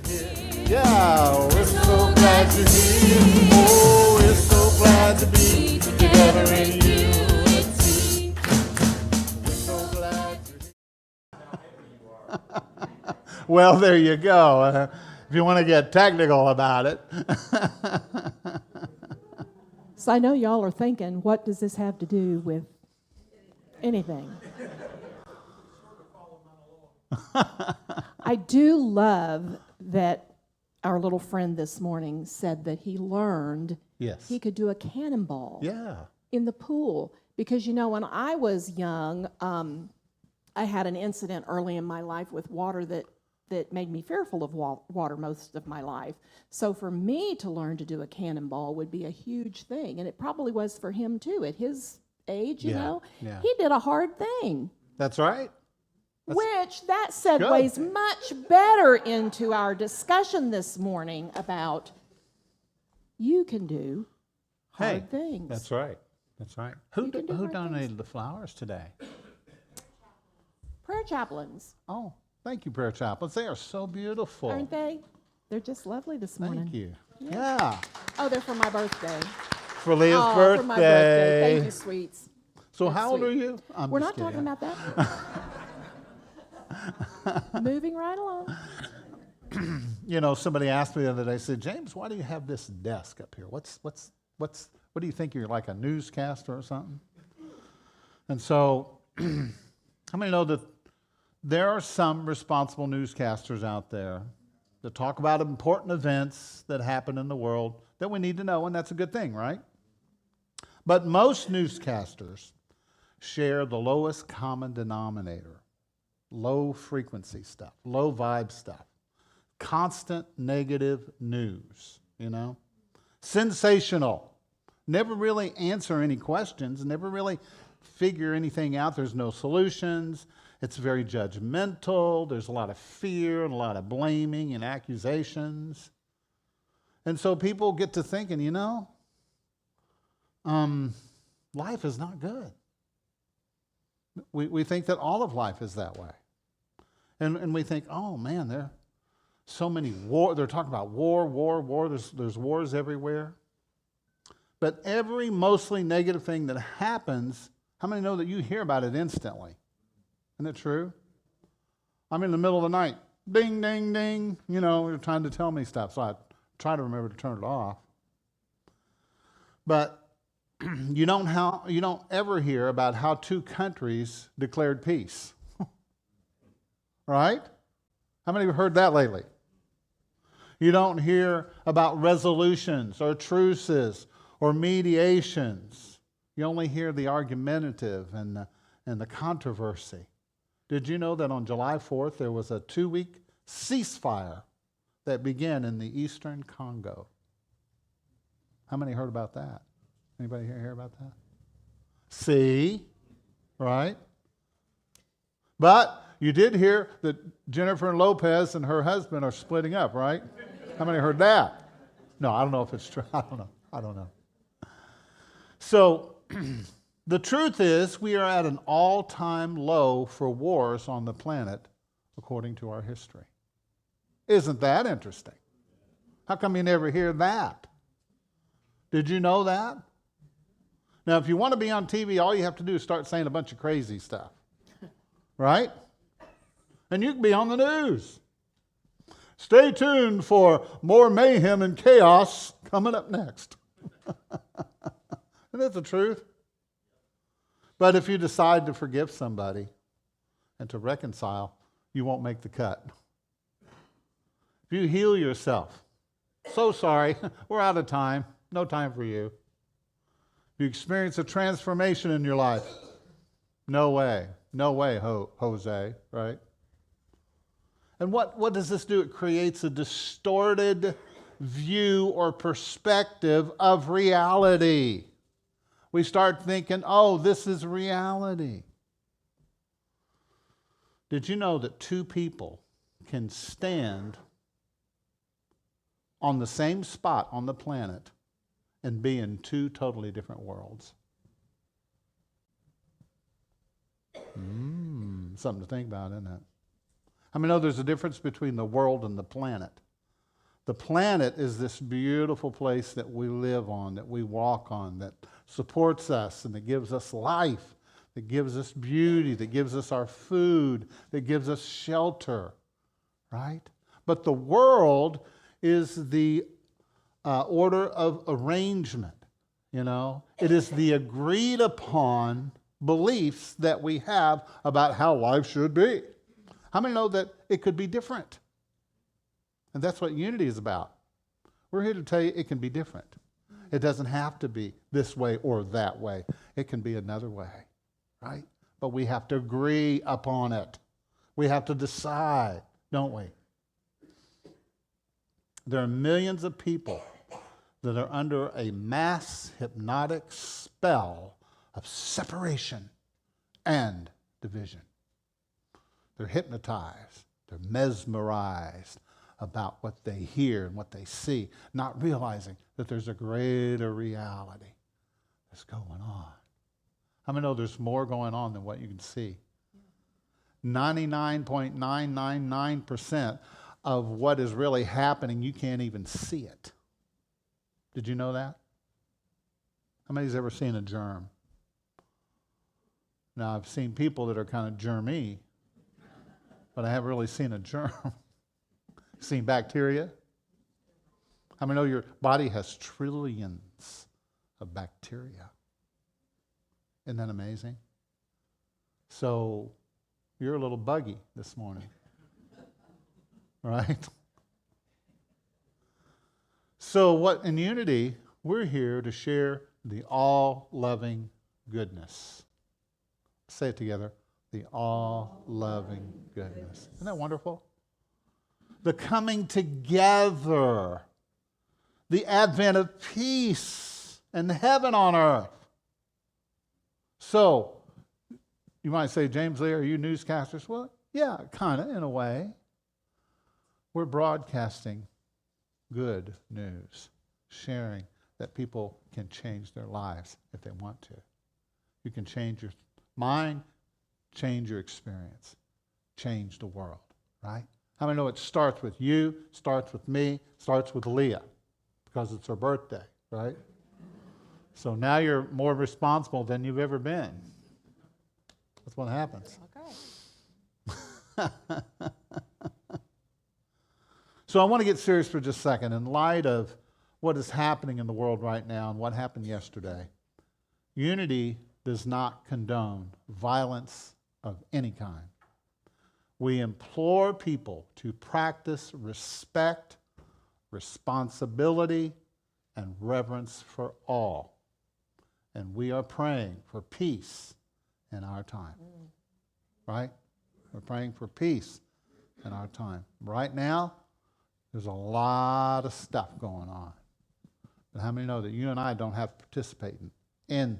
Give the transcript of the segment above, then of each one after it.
Yeah, we're so glad you're here. Oh, we're so glad to be together in unity. We're so glad you're here. Well, there you go. If you want to get technical about it. So I know y'all are thinking, what does this have to do with anything? I do love that our little friend this morning said that he learned Yes. he could do a cannonball Yeah. in the pool. Because, you know, when I was young, I had an incident early in my life with water that made me fearful of water most of my life. So for me to learn to do a cannonball would be a huge thing. And it probably was for him, too. At his age, you know, he did a hard thing. That's right. Which that segues much better into our discussion this morning about you can do hard things. That's right. That's right. Who donated the flowers today? Prayer chaplains. Oh, thank you, prayer chaplains. They are so beautiful. Aren't they? They're just lovely this morning. Thank you. Yeah. Oh, they're for my birthday. For Leah's birthday. For my birthday. Thank you, sweets. So That's how old sweet. are you? We're not talking about that. Moving right along. You know, somebody asked me the other day, said, James, why do you have this desk up here? What do you think, you're like a newscaster or something? And so, how many know that there are some responsible newscasters out there that talk about important events that happen in the world that we need to know, and that's a good thing, right? But most newscasters share the lowest common denominator. Low frequency stuff, low vibe stuff, constant negative news, you know, sensational, never really answer any questions, never really figure anything out. There's no solutions. It's very judgmental. There's a lot of fear and a lot of blaming and accusations. And so people get to thinking, you know, life is not good. We think that all of life is that way. And we think, oh man, there are so many war. They're talking about war. There's wars everywhere. But every mostly negative thing that happens, how many know that you hear about it instantly? Isn't it true? I'm in the middle of the night. Ding, ding, ding. You know, you're trying to tell me stuff. So I try to remember to turn it off. But you don't ever hear about how two countries declared peace. Right? How many have heard that lately? You don't hear about resolutions or truces or mediations. You only hear the argumentative and the controversy. Did you know that on July 4th there was a 2-week ceasefire that began in the eastern Congo? How many heard about that? Anybody here hear about that? See? Right? But you did hear that Jennifer Lopez and her husband are splitting up, right? How many heard that? No, I don't know if it's true. I don't know. So the truth is we are at an all-time low for wars on the planet according to our history. Isn't that interesting? How come you never hear that? Did you know that? Now, if you want to be on TV, all you have to do is start saying a bunch of crazy stuff. Right? And you can be on the news. Stay tuned for more mayhem and chaos coming up next. Isn't that the truth? But if you decide to forgive somebody and to reconcile, you won't make the cut. If you heal yourself, so sorry, we're out of time, no time for you. If you experience a transformation in your life, no way, Jose, right? And what does this do? It creates a distorted view or perspective of reality. We start thinking, oh, this is reality. Did you know that two people can stand on the same spot on the planet and be in two totally different worlds? Something to think about, isn't it? I mean, there's a difference between the world and the planet. The planet is this beautiful place that we live on, that we walk on, that supports us and that gives us life, that gives us beauty, that gives us our food, that gives us shelter, right? But the world is the order of arrangement, you know? It is the agreed upon beliefs that we have about how life should be. How many know that it could be different? And that's what unity is about. We're here to tell you it can be different. It doesn't have to be this way or that way. It can be another way, right? But we have to agree upon it. We have to decide, don't we? There are millions of people that are under a mass hypnotic spell of separation and division. They're hypnotized. They're mesmerized about what they hear and what they see, not realizing that there's a greater reality that's going on. How many know there's more going on than what you can see? 99.999% of what is really happening, you can't even see it. Did you know that? How many's ever seen a germ? Now, I've seen people that are kind of germy, but I haven't really seen a germ. Seen bacteria? How many know your body has trillions of bacteria? Isn't that amazing? So you're a little buggy this morning, right? So what in unity, we're here to share the all-loving goodness. Say it together. The all-loving goodness. Isn't that wonderful? The coming together, the advent of peace and heaven on earth. So, you might say, James, Leah, are you newscasters? Well, yeah, kind of, in a way. We're broadcasting good news, sharing that people can change their lives if they want to. You can change your mind, change your experience, change the world, right? How many know it starts with you, starts with me, starts with Leah, because it's her birthday, right? So now you're more responsible than you've ever been. That's what happens. Okay. So I want to get serious for just a second. In light of what is happening in the world right now and what happened yesterday, unity does not condone violence of any kind. We implore people to practice respect, responsibility, and reverence for all. And we are praying for peace in our time. Right? We're praying for peace in our time. Right now, there's a lot of stuff going on. But how many know that you and I don't have to participate in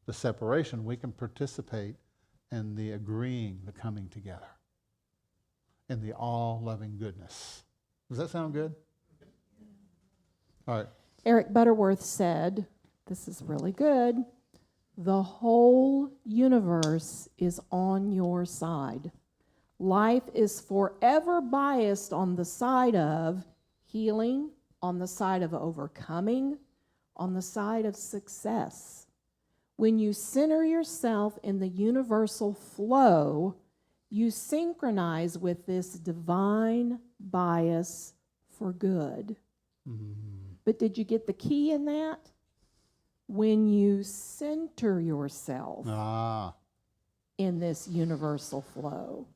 the separation? We can participate in the agreeing, the coming together, in the all-loving goodness. Does that sound good? All right. Eric Butterworth said, this is really good, the whole universe is on your side. Life is forever biased on the side of healing, on the side of overcoming, on the side of success. When you center yourself in the universal flow, you synchronize with this divine bias for good. Mm-hmm. But did you get the key in that? When you center yourself in this universal flow.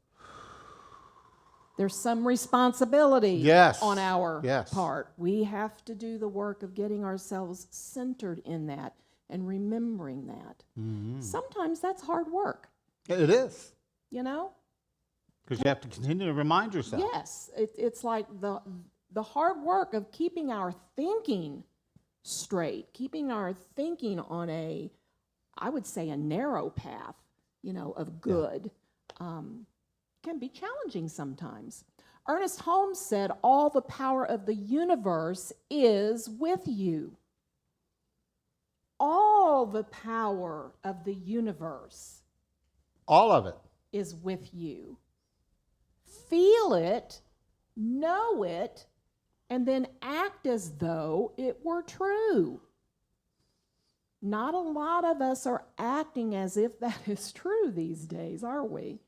There's some responsibility on our part. We have to do the work of getting ourselves centered in that and remembering that. Mm-hmm. Sometimes that's hard work. It is. You know? Because you have to continue to remind yourself. Yes. It's like the hard work of keeping our thinking straight, keeping our thinking on a, I would say, a narrow path, of good. Yeah. Can be challenging sometimes. Ernest Holmes said, all the power of the universe is with you. All the power of the universe. All of it. Is with you. Feel it, know it, and then act as though it were true. Not a lot of us are acting as if that is true these days, are we?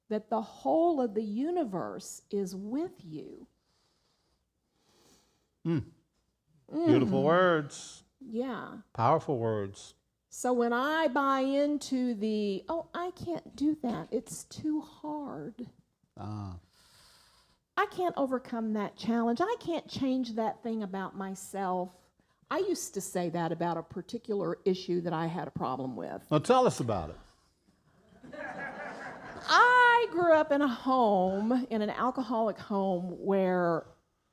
That the whole of the universe is with you. Beautiful words. Yeah. Powerful words. So when I buy into the, oh, I can't do that, it's too hard. I can't overcome that challenge. I can't change that thing about myself. I used to say that about a particular issue that I had a problem with. Well, tell us about it. I grew up in a home, in an alcoholic home, where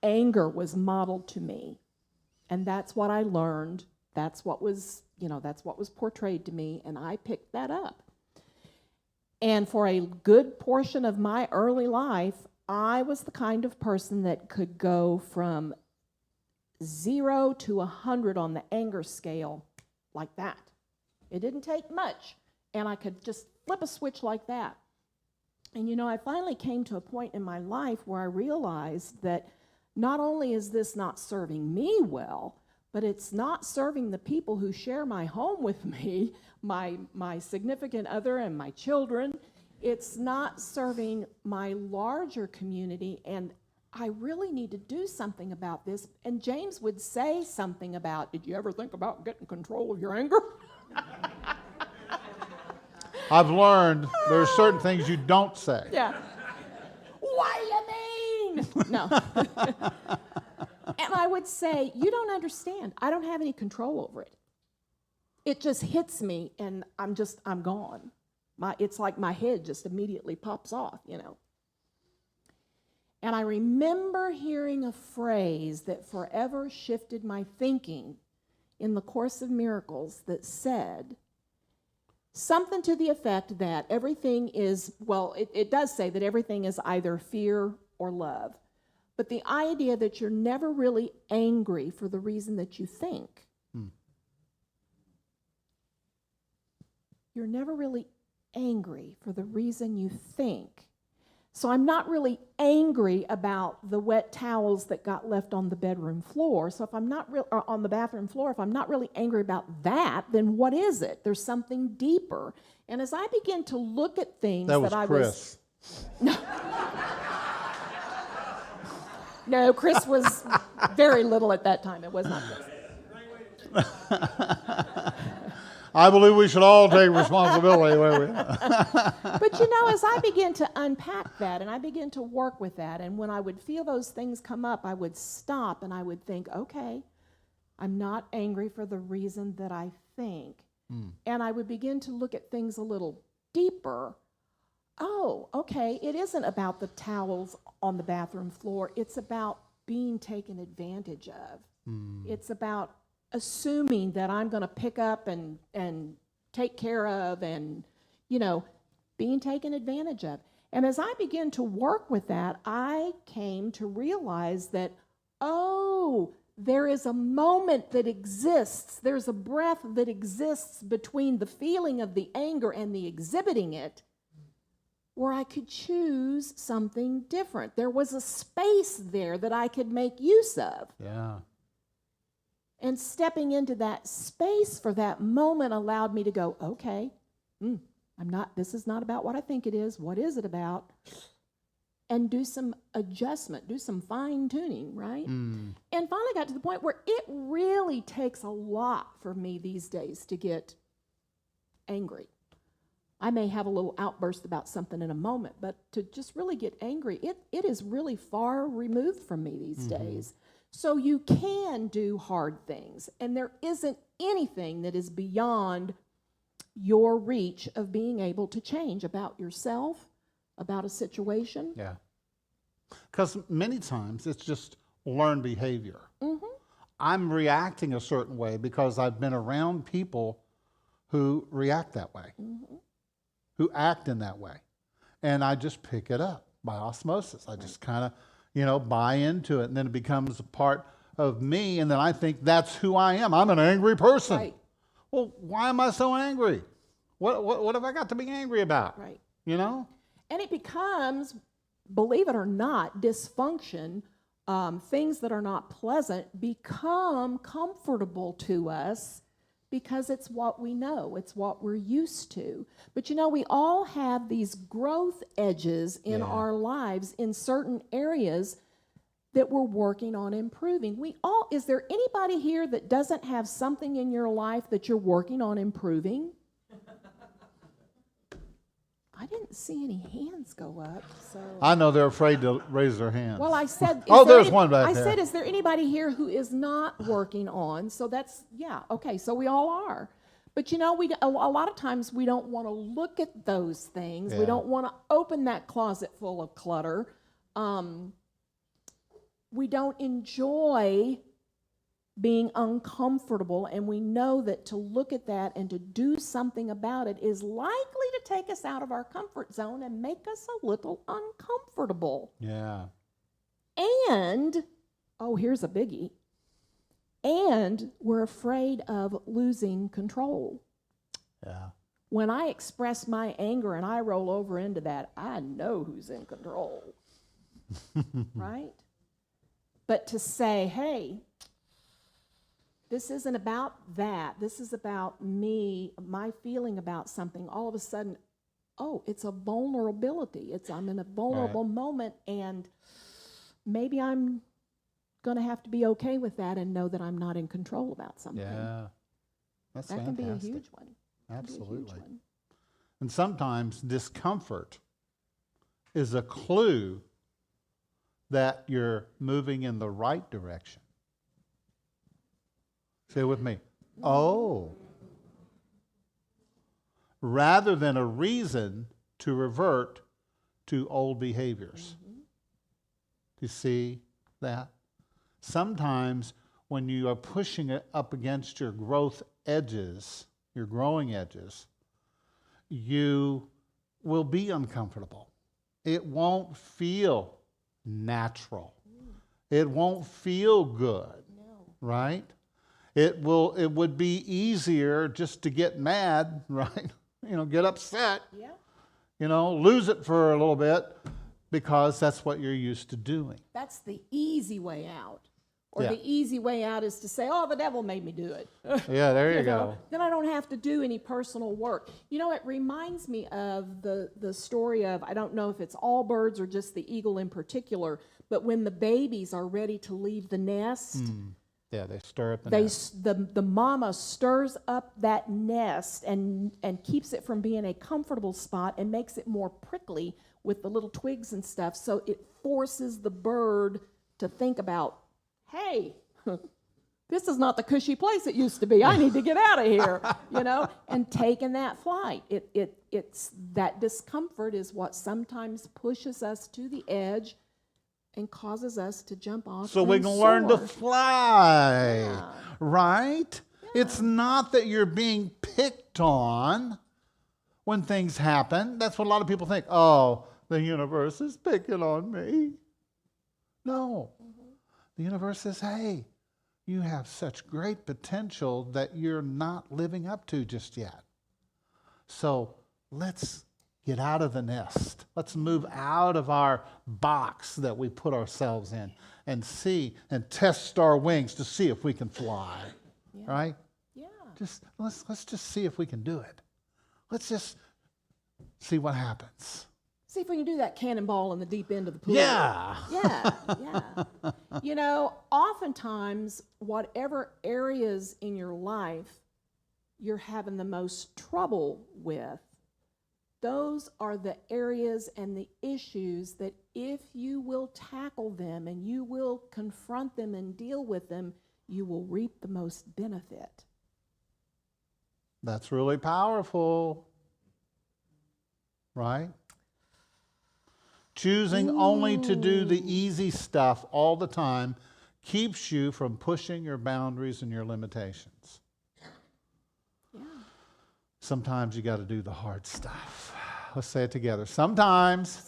anger was modeled to me. And that's what I learned. That's what was, that's what was portrayed to me, and I picked that up. And for a good portion of my early life, I was the kind of person that could go from 0 to 100 on the anger scale like that. It didn't take much, and I could just flip a switch like that. And I finally came to a point in my life where I realized that not only is this not serving me well, but it's not serving the people who share my home with me, my significant other and my children. It's not serving my larger community, and I really need to do something about this. And James would say something about, did you ever think about getting control of your anger? I've learned there are certain things you don't say. Yeah. What do you mean? No. And I would say, you don't understand. I don't have any control over it. It just hits me, and I'm gone. It's like my head just immediately pops off, And I remember hearing a phrase that forever shifted my thinking in the Course of Miracles that said something to the effect that everything is, it does say that everything is either fear or love. But the idea that you're never really angry for the reason that you think. You're never really angry for the reason you think. So I'm not really angry about the wet towels that got left on the bedroom floor. So if I'm not or on the bathroom floor, if I'm not really angry about that, then what is it? There's something deeper. And as I begin to look at things That was I Chris. No, Chris was very little at that time. It was not Chris. I believe we should all take responsibility. But as I begin to unpack that and I begin to work with that, and when I would feel those things come up, I would stop and I would think, okay, I'm not angry for the reason that I think. And I would begin to look at things a little deeper. Oh, okay, it isn't about the towels on the bathroom floor. It's about being taken advantage of. It's about assuming that I'm going to pick up and take care of and, being taken advantage of. And as I began to work with that, I came to realize that, there is a moment that exists. There's a breath that exists between the feeling of the anger and the exhibiting it, where I could choose something different. There was a space there that I could make use of. Yeah. And stepping into that space for that moment allowed me to go, okay, this is not about what I think it is. What is it about? And do some adjustment, do some fine tuning, right? And finally got to the point where it really takes a lot for me these days to get angry. I may have a little outburst about something in a moment, but to just really get angry, it is really far removed from me these days. So you can do hard things, and there isn't anything that is beyond your reach of being able to change about yourself, about a situation. Yeah. Because many times it's just learned behavior. I'm reacting a certain way because I've been around people who react that way, who act in that way. And I just pick it up by osmosis. I just kind of, buy into it, and then it becomes a part of me, and then I think that's who I am. I'm an angry person. Right. Well, why am I so angry? What have I got to be angry about? Right. You know? And it becomes, believe it or not, dysfunction things that are not pleasant become comfortable to us because it's what we know, it's what we're used to. But you know, we all have these growth edges in our lives in certain areas that we're working on improving. Is there anybody here that doesn't have something in your life that you're working on improving? I didn't see any hands go up, so. I know they're afraid to raise their hands. Well, I said. There's one back there. I said, is there anybody here who is not working on? So that's, okay, so we all are. But you know, a lot of times we don't want to look at those things. We don't want to open that closet full of clutter. We don't enjoy being uncomfortable, and we know that to look at that and to do something about it is likely to take us out of our comfort zone and make us a little uncomfortable. Yeah. And, here's a biggie, and we're afraid of losing control. Yeah. When I express my anger and I roll over into that, I know who's in control, right? But to say, hey, this isn't about that. This is about me, my feeling about something. All of a sudden, it's a vulnerability. I'm in a vulnerable moment, and maybe I'm going to have to be okay with that and know that I'm not in control about something. Yeah. That's that fantastic. can be a huge one. Absolutely. And sometimes discomfort is a clue that you're moving in the right direction. Say it with me. Rather than a reason to revert to old behaviors. You see that? Sometimes when you are pushing it up against your growth edges, your growing edges, you will be uncomfortable. It won't feel natural. It won't feel good, right? It would be easier just to get mad, right? Get upset, lose it for a little bit, because that's what you're used to doing. That's the easy way out. Or the easy way out is to say, the devil made me do it. Yeah, there you go. Then I don't have to do any personal work. It reminds me of the story of, I don't know if it's all birds or just the eagle in particular, but when the babies are ready to leave the nest, yeah, they stir up the nest. The mama stirs up that nest and keeps it from being a comfortable spot and makes it more prickly with the little twigs and stuff, so it forces the bird to think about, hey, this is not the cushy place it used to be. I need to get out of here, and taking that flight. It's that discomfort is what sometimes pushes us to the edge and causes us to jump off. So we can learn to fly, right? Yeah. It's not that you're being picked on when things happen. That's what a lot of people think. The universe is picking on me. No. The universe says, hey, you have such great potential that you're not living up to just yet. So let's get out of the nest. Let's move out of our box that we put ourselves in and see and test our wings to see if we can fly. Yeah. Right? Yeah. Let's just see if we can do it. Let's just see what happens. See if we can do that cannonball in the deep end of the pool. Yeah. Yeah. Oftentimes, whatever areas in your life you're having the most trouble with, those are the areas and the issues that if you will tackle them and you will confront them and deal with them, you will reap the most benefit. That's really powerful, right? Choosing only to do the easy stuff all the time keeps you from pushing your boundaries and your limitations. Yeah. Sometimes you got to do the hard stuff. Let's say it together. Sometimes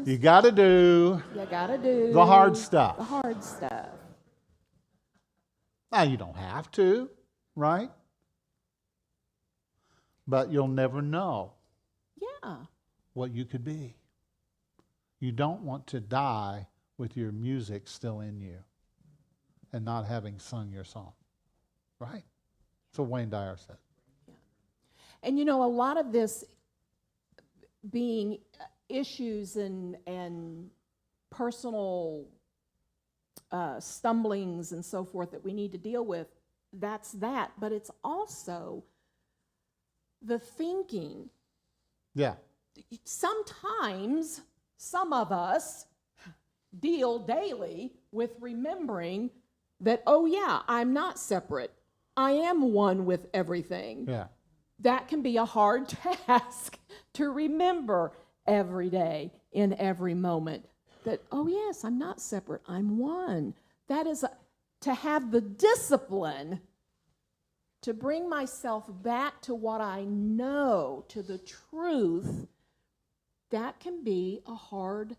you got to do the hard stuff. The hard stuff. Now, you don't have to, right? But you'll never know what you could be. You don't want to die with your music still in you and not having sung your song. Right? That's what Wayne Dyer said. And a lot of this being issues and personal stumblings and so forth that we need to deal with, that's that. But it's also the thinking. Yeah. Sometimes some of us deal daily with remembering that, oh yeah, I'm not separate. I am one with everything. Yeah. That can be a hard task to remember every day, in every moment, that, oh yes, I'm not separate, I'm one. That is to have the discipline to bring myself back to what I know, to the truth. That can be a hard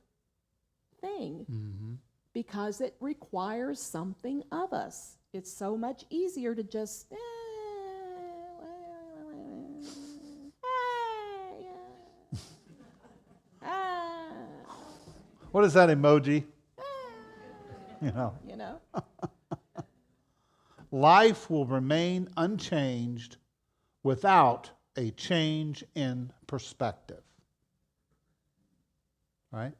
thing because it requires something of us. It's so much easier to just, What is that emoji? You know. Life will remain unchanged without a change in perspective. Right?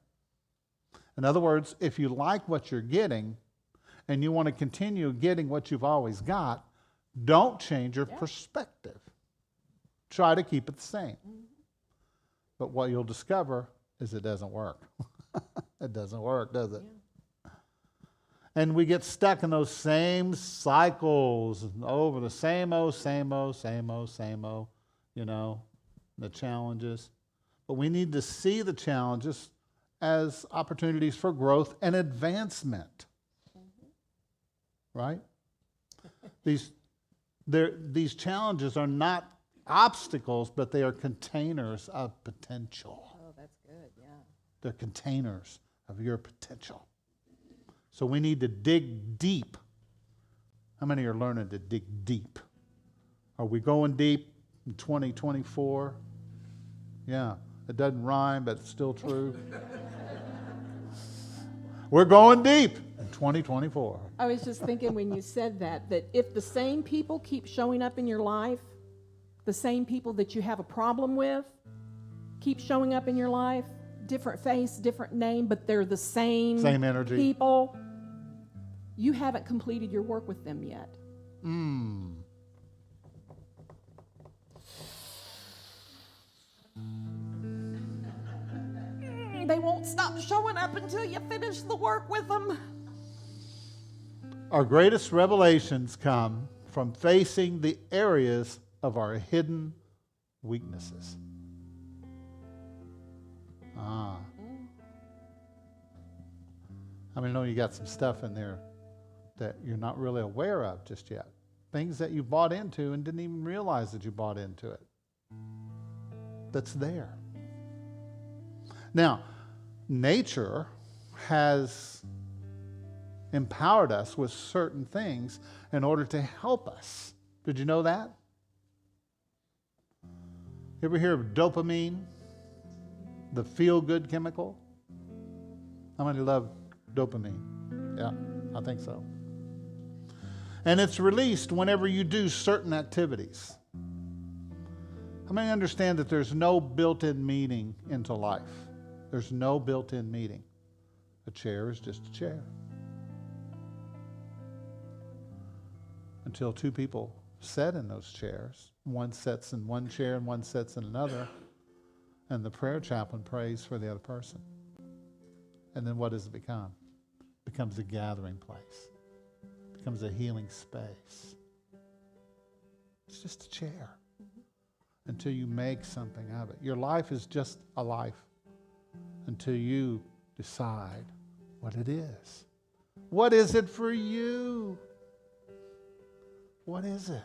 In other words, if you like what you're getting and you want to continue getting what you've always got, don't change your perspective. Try to keep it the same. But what you'll discover is it doesn't work. It doesn't work, does it? Yeah. And we get stuck in those same cycles over the same old, the challenges. But we need to see the challenges as opportunities for growth and advancement. Right? These challenges are not obstacles, but they are containers of potential. Oh, that's good, yeah. They're containers of your potential. So we need to dig deep. How many are learning to dig deep? Are we going deep in 2024? Yeah, it doesn't rhyme, but it's still true. We're going deep in 2024. I was just thinking when you said that if the same people keep showing up in your life, the same people that you have a problem with keep showing up in your life, different face, different name, but they're the same energy people, you haven't completed your work with them yet. They won't stop showing up until you finish the work with them. Our greatest revelations come from facing the areas of our hidden weaknesses. I mean, I know you got some stuff in there that you're not really aware of just yet. Things that you bought into and didn't even realize that you bought into it. That's there. Now, nature has empowered us with certain things in order to help us. Did you know that? You ever hear of dopamine? The feel-good chemical? How many love dopamine? Yeah, I think so. And it's released whenever you do certain activities. How many understand that there's no built-in meaning into life? There's no built-in meaning. A chair is just a chair. Until two people sit in those chairs. One sits in one chair and one sits in another. And the prayer chaplain prays for the other person. And then what does it become? It becomes a gathering place. It becomes a healing space. It's just a chair. Until you make something of it. Your life is just a life until you decide what it is. What is it for you? What is it?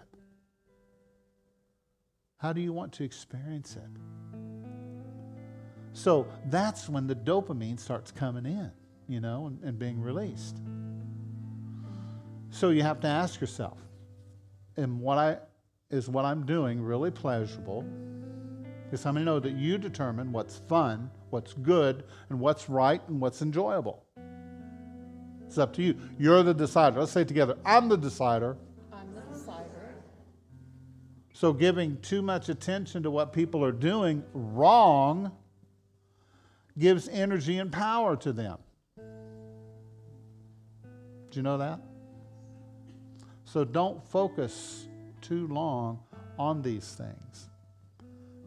How do you want to experience it? So that's when the dopamine starts coming in, and being released. So you have to ask yourself, is what I'm doing really pleasurable? Because how many know that you determine what's fun, what's good, and what's right, and what's enjoyable? It's up to you. You're the decider. Let's say it together. I'm the decider. I'm the decider. So giving too much attention to what people are doing wrong gives energy and power to them. Do you know that? So don't focus too long on these things.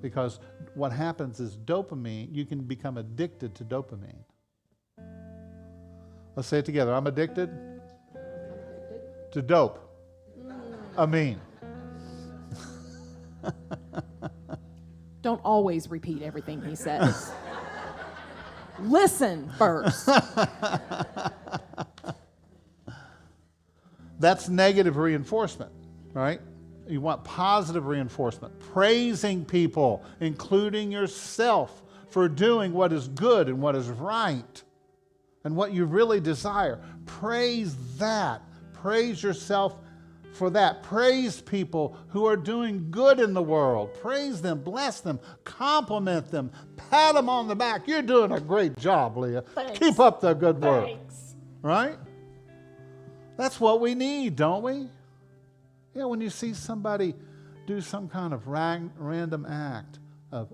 Because what happens is dopamine, you can become addicted to dopamine. Let's say it together. I'm addicted to dope. Amine. Don't always repeat everything he says. Listen first. That's negative reinforcement, right? You want positive reinforcement. Praising people, including yourself, for doing what is good and what is right and what you really desire. Praise that. Praise yourself for that. Praise people who are doing good in the world. Praise them, bless them, compliment them, pat them on the back. You're doing a great job, Leah. Thanks. Keep up the good work. Thanks. Right? That's what we need, don't we? Yeah, when you see somebody do some kind of random act of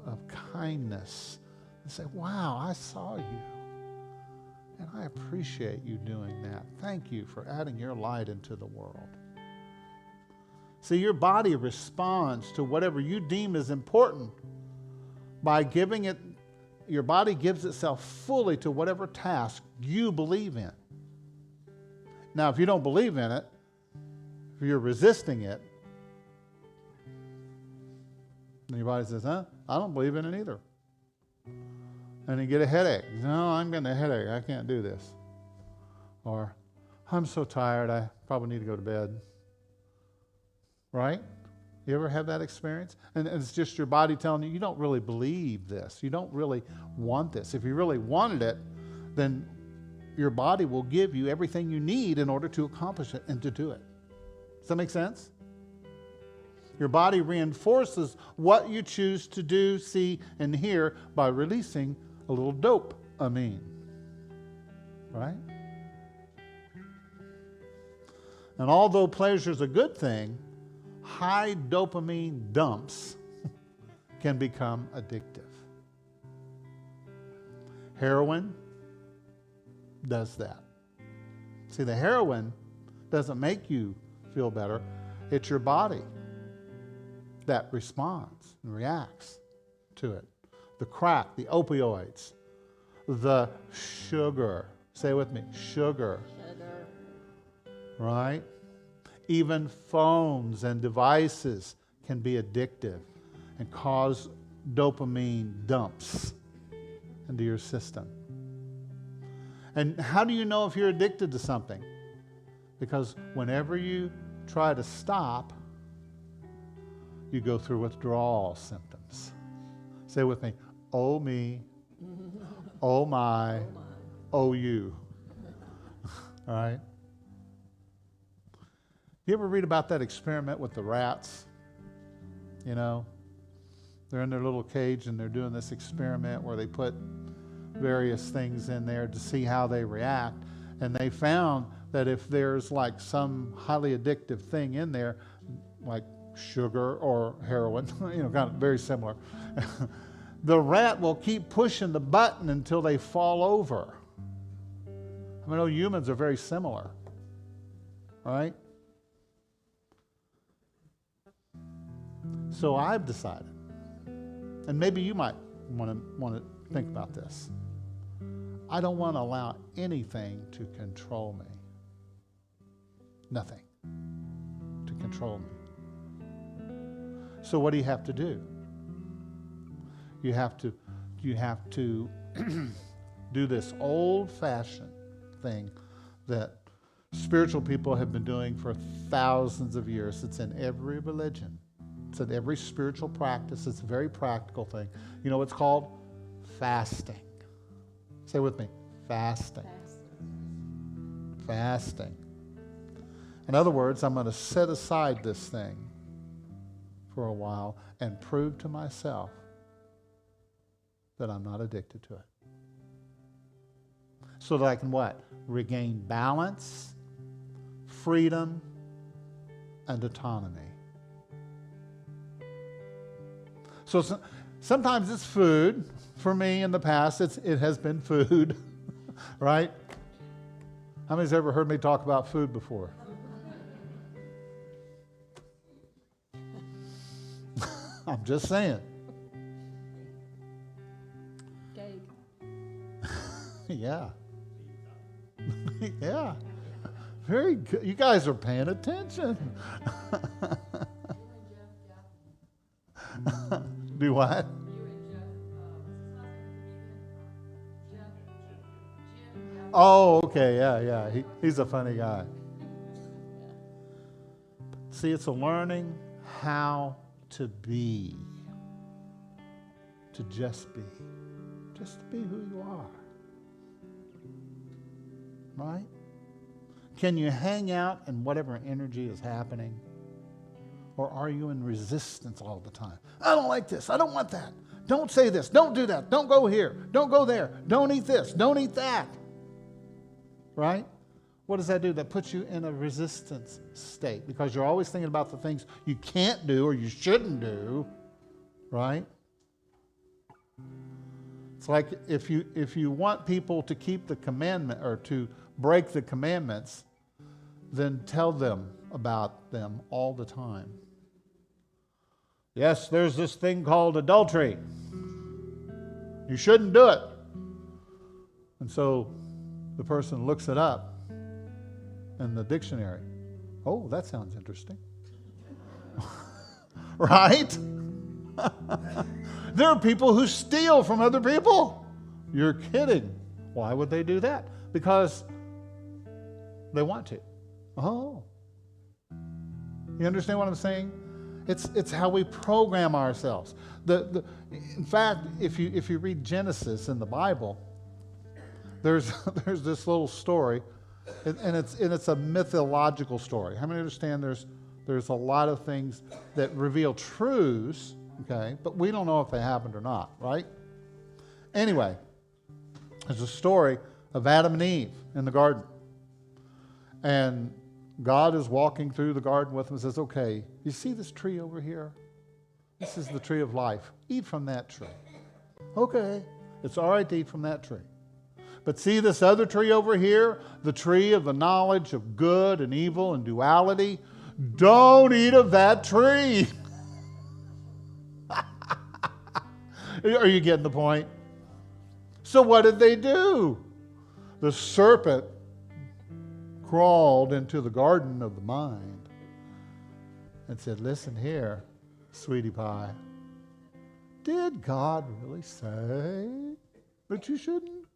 kindness, and say, wow, I saw you. And I appreciate you doing that. Thank you for adding your light into the world. See, your body responds to whatever you deem as important by giving it, your body gives itself fully to whatever task you believe in. Now, if you don't believe in it, if you're resisting it, and your body says, I don't believe in it either. And you get a headache. No, I'm getting a headache. I can't do this. Or, I'm so tired, I probably need to go to bed. Right? You ever have that experience? And it's just your body telling you, you don't really believe this. You don't really want this. If you really wanted it, then your body will give you everything you need in order to accomplish it and to do it. Does that make sense? Your body reinforces what you choose to do, see, and hear by releasing a little dopamine. Right? And although pleasure is a good thing, high dopamine dumps can become addictive. Heroin does that. See, the heroin doesn't make you feel better. It's your body that responds and reacts to it. The crack, the opioids, the sugar. Say it with me, sugar. Sugar. Right? Even phones and devices can be addictive and cause dopamine dumps into your system. And how do you know if you're addicted to something? Because whenever you try to stop, you go through withdrawal symptoms. Say with me, oh me, oh my, oh you. All right? You ever read about that experiment with the rats? You know, they're in their little cage and they're doing this experiment where they put various things in there to see how they react. And they found that if there's like some highly addictive thing in there, like sugar or heroin, you know, kind of very similar, the rat will keep pushing the button until they fall over. I know humans are very similar, right? So I've decided, and maybe you might want to think about this. I don't want to allow anything to control me. Nothing to control me. So what do you have to do? You have to do this old-fashioned thing that spiritual people have been doing for thousands of years. It's in every religion. It's in every spiritual practice. It's a very practical thing. You know what it's called? Fasting. Say with me, fasting. Fasting. In other words, I'm going to set aside this thing for a while and prove to myself that I'm not addicted to it. so that I can what? Regain balance, freedom, and autonomy. So sometimes it's food. For me in the past, it has been food, right? How many's ever heard me talk about food before? I'm just saying. Yeah. Yeah. Very good. You guys are paying attention. Do what? Oh, okay. Yeah. He's a funny guy. See, it's a learning how to be. To just be. Just to be who you are. Right? Can you hang out in whatever energy is happening? Or are you in resistance all the time? I don't like this. I don't want that. Don't say this. Don't do that. Don't go here. Don't go there. Don't eat this. Don't eat that. Right? What does that do? That puts you in a resistance state because you're always thinking about the things you can't do or you shouldn't do. Right? It's like if you want people to keep the commandment or to break the commandments, then tell them about them all the time. Yes, there's this thing called adultery. You shouldn't do it. And so the person looks it up in the dictionary. Oh, that sounds interesting. Right? There are people who steal from other people. You're kidding. Why would they do that? Because they want to. Oh. You understand what I'm saying? It's how we program ourselves. In fact, if you read Genesis in the Bible, there's this little story, and it's a mythological story. How many understand there's a lot of things that reveal truths, okay, but we don't know if they happened or not, right? Anyway, there's a story of Adam and Eve in the garden. And God is walking through the garden with them and says, okay, you see this tree over here? This is the tree of life. Eat from that tree. Okay, it's all right to eat from that tree. But see this other tree over here, the tree of the knowledge of good and evil and duality? Don't eat of that tree. Are you getting the point? So what did they do? The serpent crawled into the garden of the mind and said, listen here, sweetie pie. Did God really say that you shouldn't?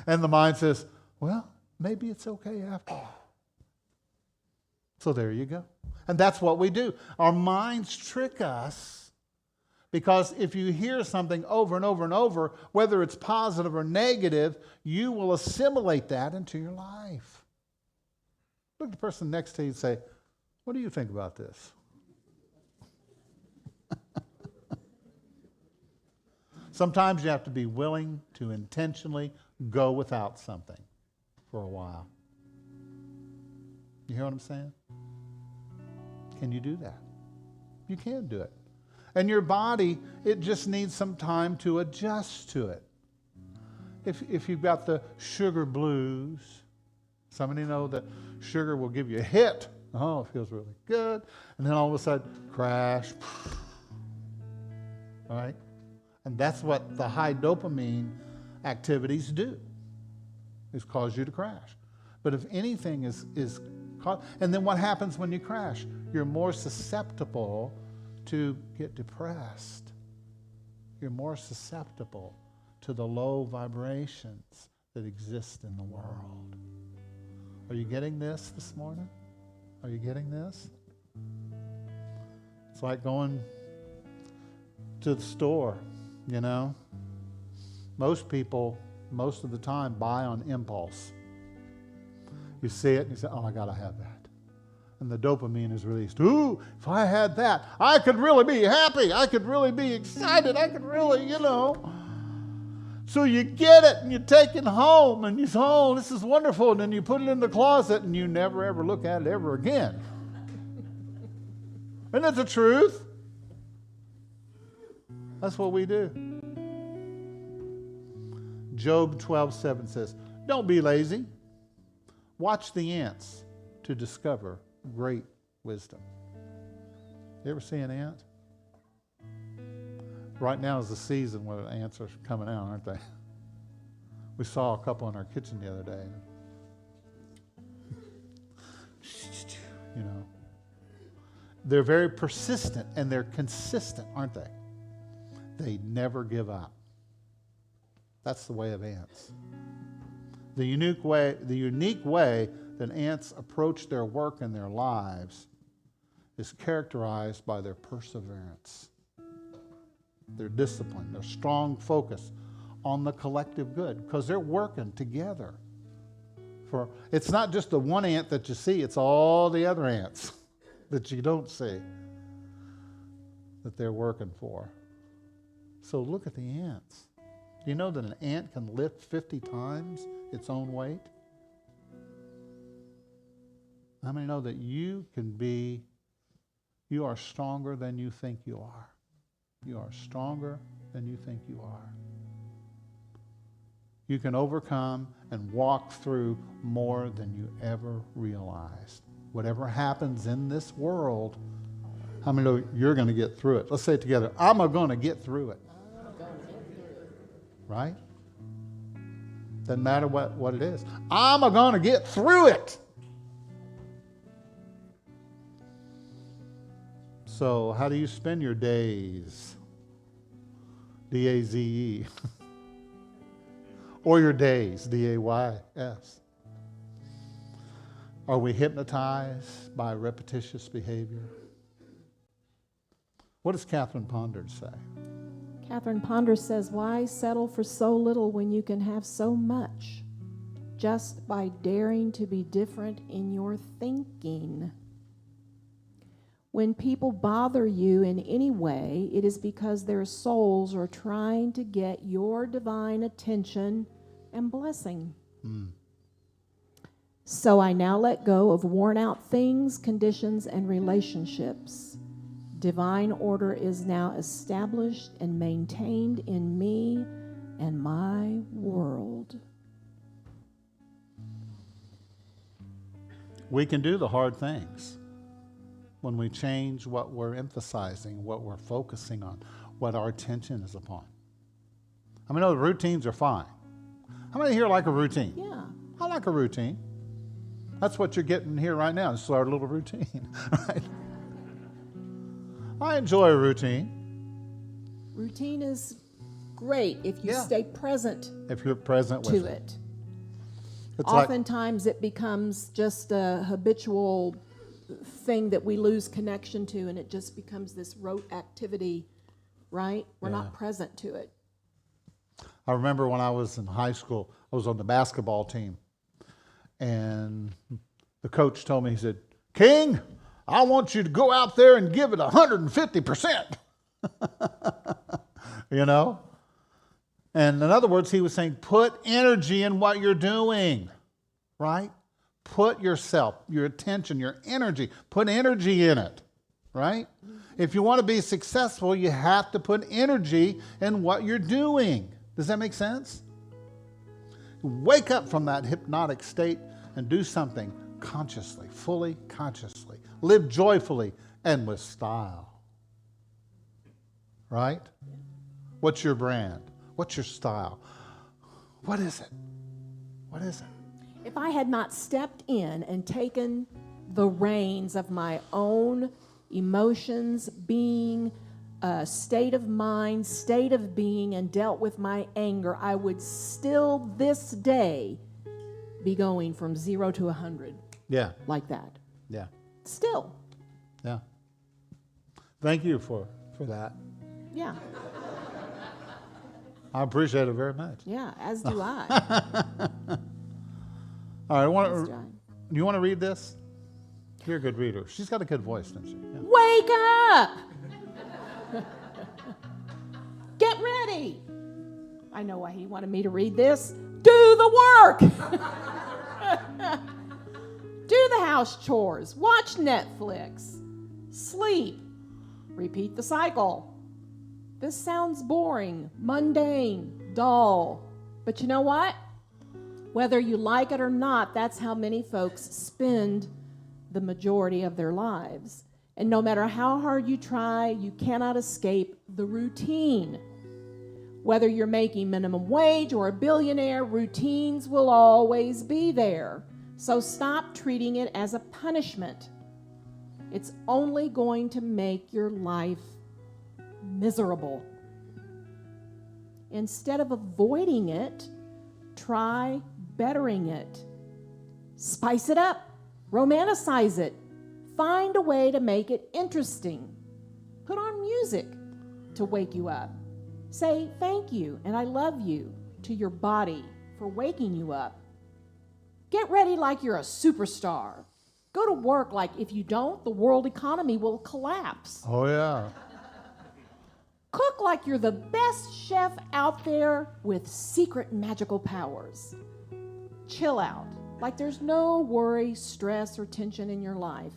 And the mind says, well, maybe it's okay after all. So there you go. And that's what we do. Our minds trick us because if you hear something over and over and over, whether it's positive or negative, you will assimilate that into your life. Look at the person next to you and say, what do you think about this? Sometimes you have to be willing to intentionally go without something for a while. You hear what I'm saying? Can you do that? You can do it. And your body, it just needs some time to adjust to it. If you've got the sugar blues, somebody know that sugar will give you a hit. Oh, it feels really good. And then all of a sudden, crash. All right? And that's what the high dopamine activities do, is cause you to crash. But if anything is caught, and then what happens when you crash? You're more susceptible to get depressed. You're more susceptible to the low vibrations that exist in the world. Are you getting this morning? Are you getting this? It's like going to the store, you know. Most people, most of the time, buy on impulse. You see it and you say, oh, I got to have that. And the dopamine is released. Ooh, if I had that, I could really be happy. I could really be excited. I could really, So you get it and you take it home and you say, oh, this is wonderful. And then you put it in the closet and you never ever look at it ever again. Isn't that the truth? That's what we do. Job 12:7 says, don't be lazy. Watch the ants to discover great wisdom. You ever see an ant? Right now is the season where the ants are coming out, aren't they? We saw a couple in our kitchen the other day. You know, they're very persistent and they're consistent, aren't they? They never give up. That's the way of ants. The unique way that ants approach their work and their lives is characterized by their perseverance, their discipline, their strong focus on the collective good, because they're working together. It's not just the one ant that you see, it's all the other ants that you don't see that they're working for. So look at the ants. Do you know that an ant can lift 50 times its own weight? How many know that you are stronger than you think you are? You are stronger than you think you are. You can overcome and walk through more than you ever realized. Whatever happens in this world, how many know you're going to get through it? Let's say it together. I'm going to get through it. Right? Doesn't matter what it is. I'm going to get through it. So how do you spend your days? D-A-Z-E. Or your days, D-A-Y-S. Are we hypnotized by repetitious behavior? What does Catherine Ponder say? Catherine Ponder says, why settle for so little when you can have so much just by daring to be different in your thinking? When people bother you in any way, it is because their souls are trying to get your divine attention and blessing. So I now let go of worn-out things, conditions, and relationships. Divine order is now established and maintained in me and my world. We can do the hard things when we change what we're emphasizing, what we're focusing on, what our attention is upon. I mean, the routines are fine. How many here like a routine? Yeah. I like a routine. That's what you're getting here right now. This is our little routine, right? I enjoy a routine. Routine is great if you stay present If you're present with to it. It's Oftentimes it becomes just a habitual thing that we lose connection to, and it just becomes this rote activity, right? We're not present to it. I remember when I was in high school, I was on the basketball team, and the coach told me, he said, King, I want you to go out there and give it 150%. You know? And in other words, he was saying, put energy in what you're doing, right? Put yourself, your attention, your energy, put energy in it, right? If you want to be successful, you have to put energy in what you're doing. Does that make sense? Wake up from that hypnotic state and do something consciously, fully consciously. Live joyfully and with style. Right? What's your brand? What's your style? What is it? What is it? If I had not stepped in and taken the reins of my own emotions, being, state of mind, state of being, and dealt with my anger, I would still this day be going from 0 to 100. Yeah. Like that. Yeah. Still. Yeah. Thank you for that. Yeah. I appreciate it very much. Yeah, as do I. All right, As do I. you want to read this? You're a good reader. She's got a good voice, doesn't she? Yeah. Wake up! Get ready! I know why he wanted me to read this. Do the work. Do the house chores. Watch Netflix. Sleep. Repeat the cycle. This sounds boring, mundane, dull. But you know what? Whether you like it or not, that's how many folks spend the majority of their lives. And no matter how hard you try, you cannot escape the routine. Whether you're making minimum wage or a billionaire, routines will always be there. So stop treating it as a punishment. It's only going to make your life miserable. Instead of avoiding it, try bettering it. Spice it up. Romanticize it. Find a way to make it interesting. Put on music to wake you up. Say thank you and I love you to your body for waking you up. Get ready like you're a superstar. Go to work like if you don't, the world economy will collapse. Oh, yeah. Cook like you're the best chef out there with secret magical powers. Chill out like there's no worry, stress, or tension in your life.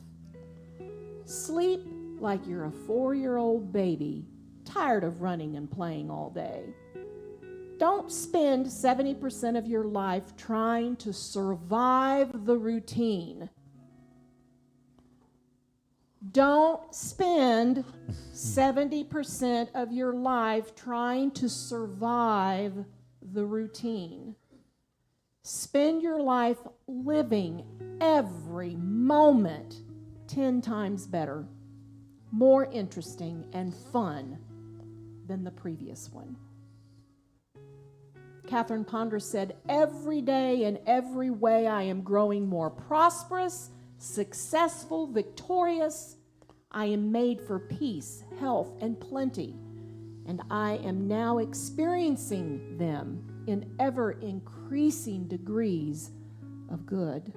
Sleep like you're a 4-year-old baby, tired of running and playing all day. Don't spend 70% of your life trying to survive the routine. Don't spend 70% of your life trying to survive the routine. Spend your life living every moment 10 times better, more interesting and fun than the previous one. Catherine Ponder said, "Every day in every way I am growing more prosperous, successful, victorious. I am made for peace, health, and plenty, and I am now experiencing them in ever-increasing degrees of good."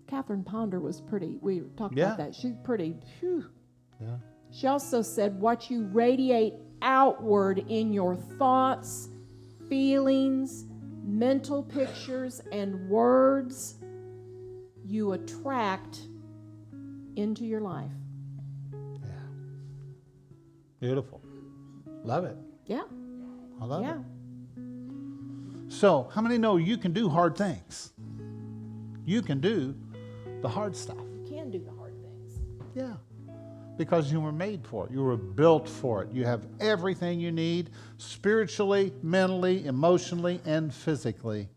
Catherine Ponder was pretty, we talked about that. She's pretty, whew. Yeah. She also said, what you radiate outward in your thoughts, feelings, mental pictures, and words, you attract into your life. Yeah. Beautiful. Love it. Yeah. I love Yeah. it. So, how many know you can do hard things? You can do the hard stuff. You can do the hard things. Yeah. Because you were made for it. You were built for it. You have everything you need spiritually, mentally, emotionally, and physically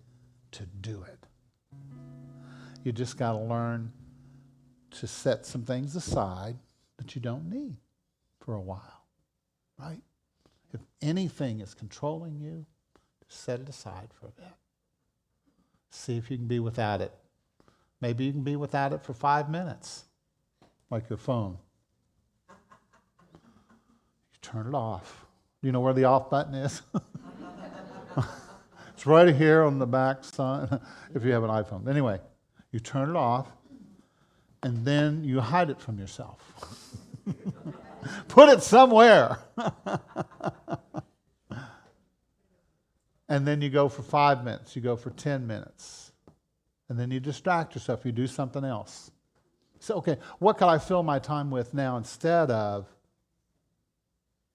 to do it. You just got to learn to set some things aside that you don't need for a while, right? If anything is controlling you, set it aside for a bit. See if you can be without it. Maybe you can be without it for 5 minutes, like your phone. You turn it off. Do you know where the off button is? It's right here on the back side, if you have an iPhone. Anyway, you turn it off, and then you hide it from yourself. Put it somewhere. And then you go for 5 minutes. You go for 10 minutes. And then you distract yourself. You do something else. So, okay, what can I fill my time with now instead of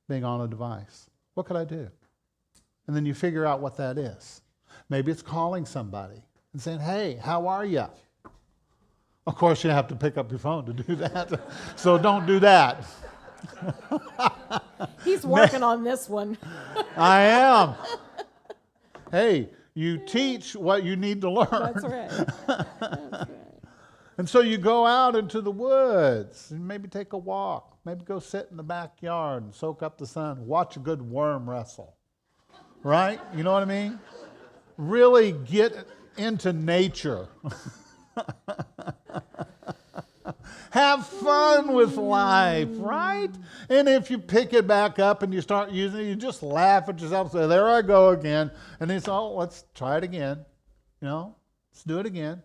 being on a device? What could I do? And then you figure out what that is. Maybe it's calling somebody and saying, "Hey, how are you?" Of course, you have to pick up your phone to do that. So don't do that. He's working on this one. I am. Hey, you teach what you need to learn. That's right. That's right. And so you go out into the woods and maybe take a walk. Maybe go sit in the backyard and soak up the sun. Watch a good worm wrestle. Right? You know what I mean? Really get into nature. Have fun with life, right? And if you pick it back up and you start using it, you just laugh at yourself, say, "There I go again." And it's, "Oh, let's try it again. You know, let's do it again."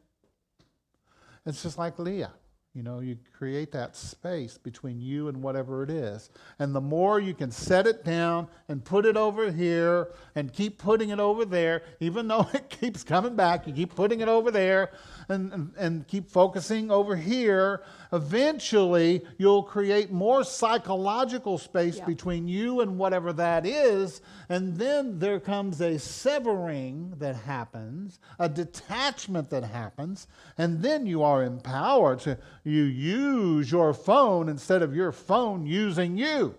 It's just like Leah. You know, you create that space between you and whatever it is. And the more you can set it down and put it over here and keep putting it over there, even though it keeps coming back, you keep putting it over there and keep focusing over here, eventually you'll create more psychological space between you and whatever that is. And then there comes a severing that happens, a detachment that happens, and then you are empowered to you use your phone instead of your phone using you.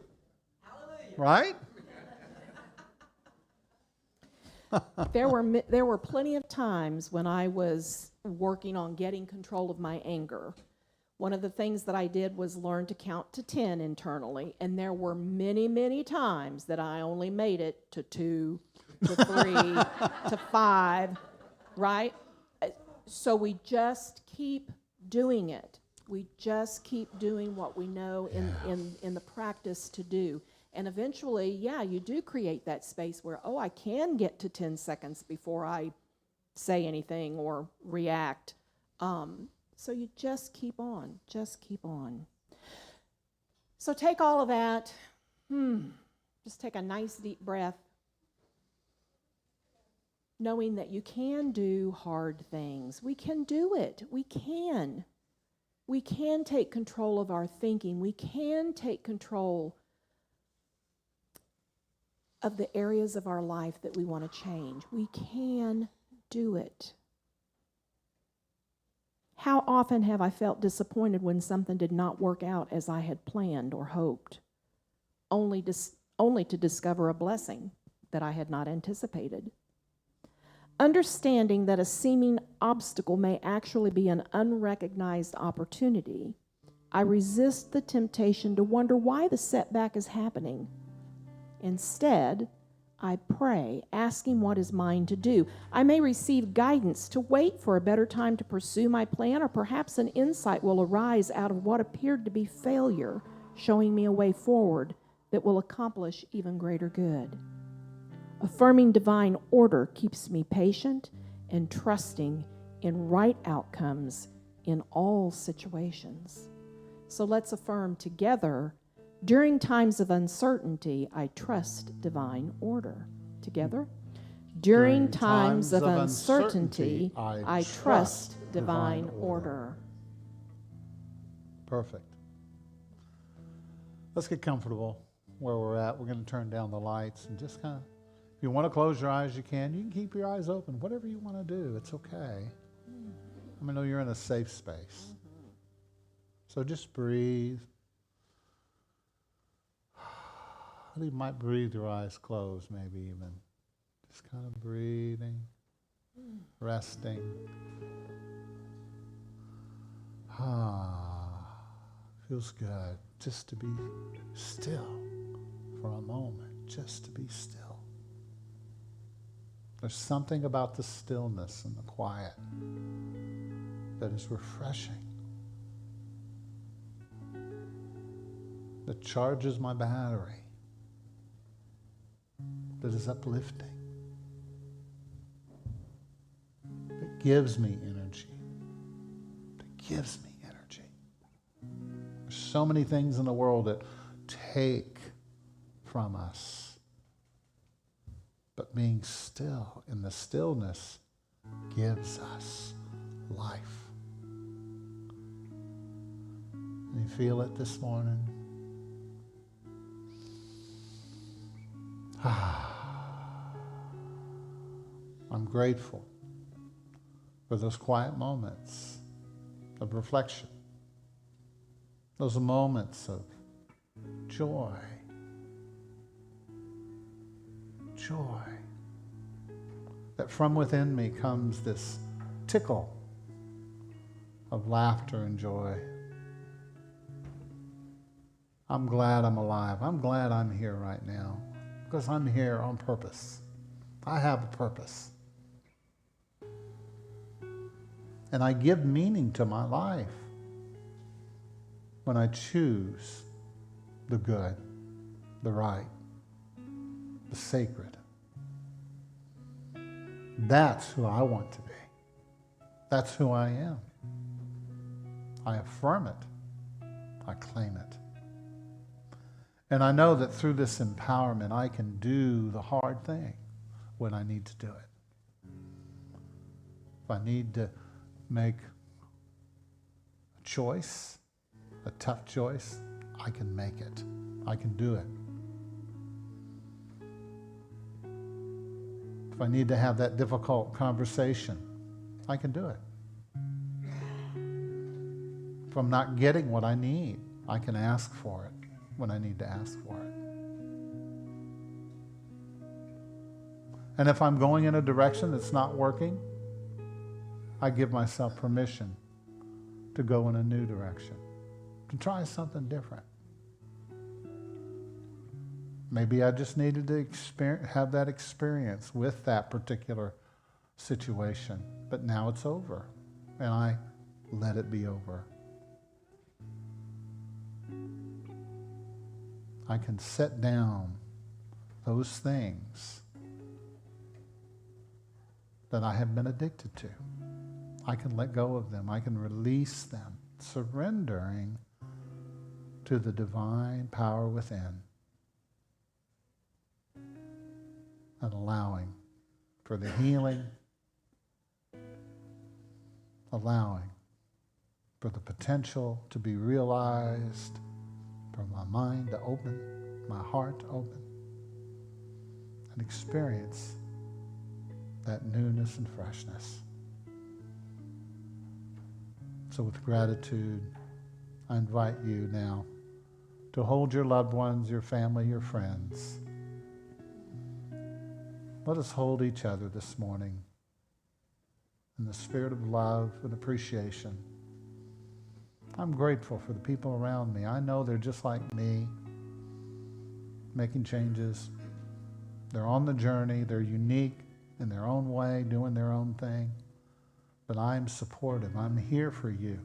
Hallelujah. Right? There were plenty of times when I was working on getting control of my anger. One of the things that I did was learn to count to 10 internally, and there were many, many times that I only made it to 2, to 3, to 5, right? So we just keep doing it. We just keep doing what we know in the practice to do. And eventually, you do create that space where, I can get to 10 seconds before I say anything or react. So you just keep on. So take all of that. Just take a nice deep breath. Knowing that you can do hard things. We can do it. We can. We can take control of our thinking. We can take control of the areas of our life that we want to change. We can do it. How often have I felt disappointed when something did not work out as I had planned or hoped, only to discover a blessing that I had not anticipated? Understanding that a seeming obstacle may actually be an unrecognized opportunity, I resist the temptation to wonder why the setback is happening. Instead, I pray, asking what is mine to do. I may receive guidance to wait for a better time to pursue my plan, or perhaps an insight will arise out of what appeared to be failure, showing me a way forward that will accomplish even greater good. Affirming divine order keeps me patient and trusting in right outcomes in all situations. So let's affirm together, during times of uncertainty, I trust divine order. Together. During times of uncertainty, I trust divine order. Perfect. Let's get comfortable where we're at. We're going to turn down the lights and just kind of, if you want to close your eyes, you can. You can keep your eyes open. Whatever you want to do, it's okay. I know you're in a safe space. So just breathe. You might breathe your eyes closed, maybe even. Just kind of breathing, resting. Feels good just to be still for a moment, just to be still. There's something about the stillness and the quiet that is refreshing, that charges my battery, that is uplifting, that gives me energy, There's so many things in the world that take from us, but being still in the stillness gives us life. And you feel it this morning? I'm grateful for those quiet moments of reflection, those moments of joy, that from within me comes this tickle of laughter and joy. I'm glad I'm alive. I'm glad I'm here right now, because I'm here on purpose. I have a purpose. And I give meaning to my life when I choose the good, the right, the sacred. That's who I want to be. That's who I am. I affirm it. I claim it. And I know that through this empowerment, I can do the hard thing when I need to do it. If I need to make a choice, a tough choice, I can make it. I can do it. If I need to have that difficult conversation, I can do it. If I'm not getting what I need, I can ask for it when I need to ask for it. And if I'm going in a direction that's not working, I give myself permission to go in a new direction, to try something different. Maybe I just needed to have that experience with that particular situation, but now it's over, and I let it be over. I can set down those things that I have been addicted to. I can let go of them. I can release them, surrendering to the divine power within and allowing for the healing, allowing for the potential to be realized, for my mind to open, my heart to open, and experience that newness and freshness. So with gratitude, I invite you now to hold your loved ones, your family, your friends. Let us hold each other this morning in the spirit of love and appreciation. I'm grateful for the people around me. I know they're just like me, making changes. They're on the journey. They're unique in their own way, doing their own thing. But I'm supportive. I'm here for you.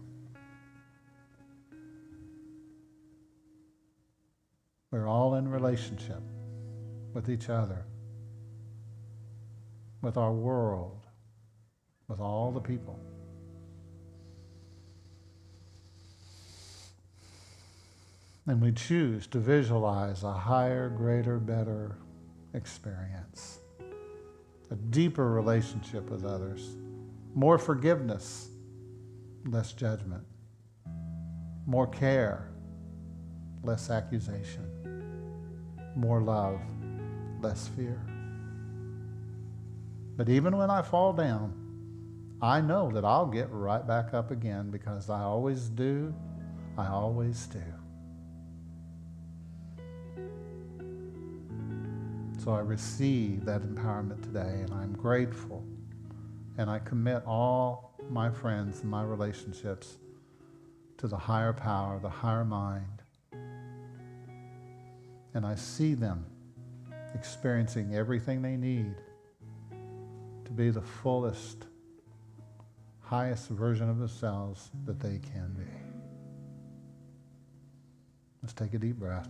We're all in relationship with each other, with our world, with all the people. And we choose to visualize a higher, greater, better experience, a deeper relationship with others, more forgiveness, less judgment, more care, less accusation, more love, less fear. But even when I fall down, I know that I'll get right back up again, because I always do. I always do. So I receive that empowerment today, and I'm grateful. And I commit all my friends and my relationships to the higher power, the higher mind. And I see them experiencing everything they need to be the fullest, highest version of themselves that they can be. Let's take a deep breath.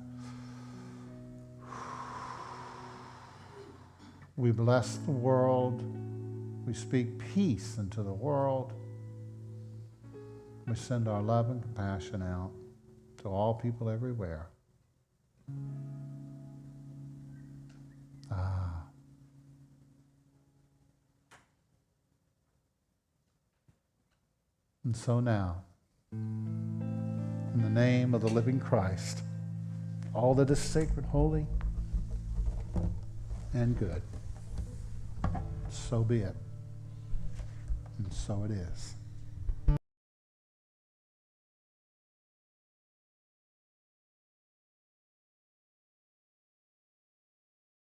We bless the world. We speak peace into the world. We send our love and compassion out to all people everywhere. And so now, in the name of the living Christ, all that is sacred, holy, and good, so be it, and so it is.